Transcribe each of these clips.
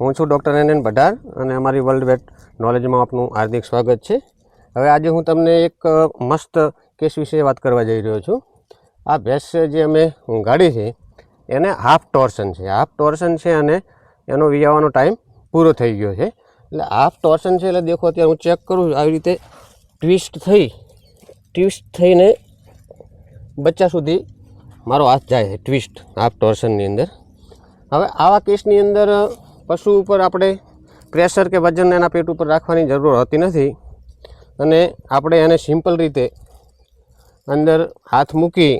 હું છું doctor NN બઢાર અને અમારી વર્લ્ડ વેટ નોલેજમાં આપનું હાર્દિક સ્વાગત છે। હવે આજે હું તમને એક મસ્ત કેસ વિશે વાત કરવા જઈ રહ્યો છું। આ ભેંસ જે અમે ગાડી છે એને હાફ ટોર્શન છે અને એનો વિયાવાનો ટાઈમ પૂરો થઈ ગયો છે। એટલે હાફ ટોર્શન છે એટલે દેખો અત્યારે હું ચેક કરું આવી રીતે ટ્વિસ્ટ થઈને બચ્ચા સુધી મારો હાથ જાય છે ટ્વિસ્ટ હાફ ટોર્શનની અંદર। હવે આવા કેસની અંદર પશુ ઉપર આપણે પ્રેશર કે વજન એના પેટ ઉપર રાખવાની જરૂર હોતી નથી અને આપણે એને સિમ્પલ રીતે અંદર હાથ મૂકી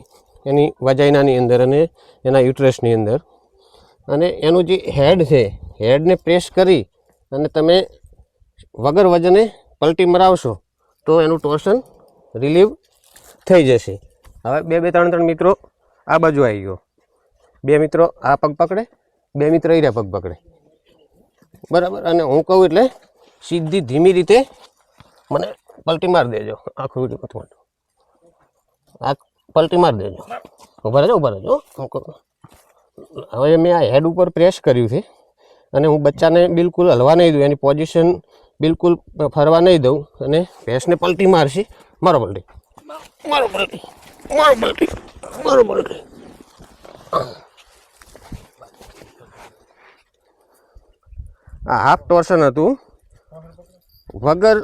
એની વજાઈનાની અંદર અને એના યુટ્રસની અંદર અને એનું જે હેડ છે હેડને પ્રેસ કરી અને તમે વગર વજને પલટી મરાવશો તો એનું ટોર્શન રિલીવ થઈ જશે। હવે બે ત્રણ મિત્રો આ બાજુ આવી ગયો, બે મિત્રો આ પગ પકડે, બે મિત્રો એ પગ પકડે, બરાબર। અને હું કહું એટલે સીધી ધીમી રીતે મને પલટી મારી દેજો, આખું આ પલટી મારી દેજો, ઊભા રહેજો હું કહું। હવે મેં આ હેડ ઉપર પ્રેસ કર્યું છે અને હું બચ્ચાને બિલકુલ હલવા નહીં દઉં, એની પોઝિશન બિલકુલ ફરવા નહીં દઉં અને ભેંસને પલટી મારશી, મારો પલટી। આ હાફ ટોર્શન હતું, વગર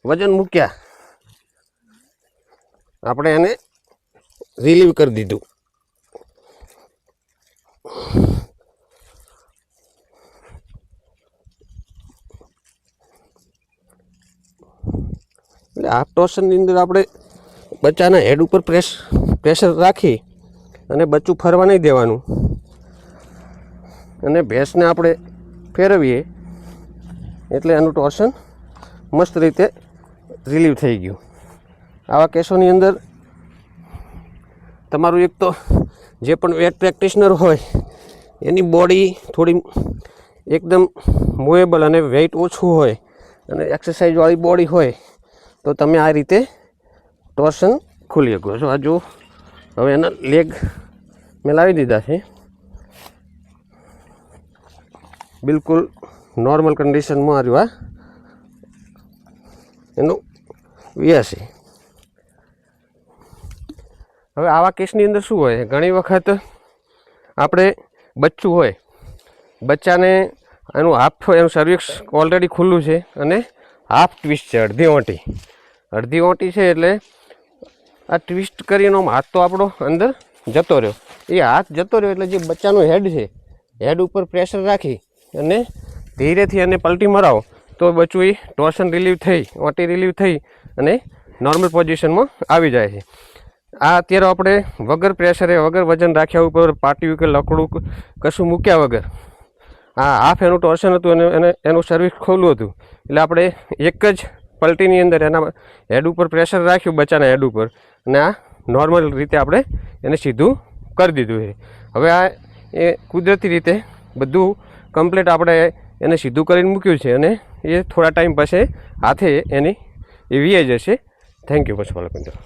વજન મૂક્યા આપણે એને રિલીવ કરી દીધું। એટલે હાફ ટોર્શનની અંદર આપણે બચ્ચાના હેડ ઉપર પ્રેશર રાખી અને બચ્ચું ફરવા નહીં દેવાનું અને ભેંસને આપણે ફેરવીએ એટલે એનું ટોર્શન મસ્ત રીતે રિલીવ થઈ ગયું। આવા કેસોની અંદર તમારું એક તો જે પણ વેટ પ્રેક્ટિશનર હોય એની બોડી થોડી એકદમ મૂવેબલ અને વેઇટ ઓછું હોય અને એક્સરસાઇઝવાળી બોડી હોય તો તમે આ રીતે ટોર્શન ખોલી શકો છો। આ જો હવે એના લેગ મેં લાવી દીધા છે, બિલકુલ નોર્મલ કન્ડિશનમાં આવ્યું એનું વ્યાસ છે। હવે આવા કેસની અંદર શું હોય, ઘણી વખત આપણે બચ્ચું હોય, બચ્ચાને એનું હાફ એનું સર્વિક્સ ઓલરેડી ખુલ્લું છે અને હાફ ટ્વિસ્ટ છે, અડધી ઓંટી છે એટલે આ ટ્વિસ્ટ કરીને હાથ તો આપણો અંદર જતો રહ્યો, એ હાથ જતો રહ્યો એટલે જે બચ્ચાનું હેડ છે હેડ ઉપર પ્રેશર રાખી અને ધીરેથી એને પલટી મરાવો તો બચ્ચું એ ટોર્શન રિલીવ થઈ ઓંટી રિલીવ થઈ અને નોર્મલ પોઝિશનમાં આવી જાય છે। આ અત્યારે આપણે વગર પ્રેશરે વગર વજન રાખ્યા ઉપર પાટિયું કે લકડું કશું મૂક્યા વગર આ હાફ એનું ટોર્શન હતું અને એનું સર્વિસ ખોલું હતું એટલે આપણે એક જ પલટીની અંદર એના હેડ ઉપર પ્રેશર રાખ્યું બચ્ચાના હેડ ઉપર અને આ નોર્મલ રીતે આપણે એને સીધું કરી દીધું છે। હવે આ એ કુદરતી રીતે બધું કમ્પ્લીટ આપણે એને સીધું કરીને મૂક્યું છે અને એ થોડા ટાઈમ પછી હાથે એની એ વીઆઈ જશે। થેન્ક યુ પશુપાલક મિત્રો।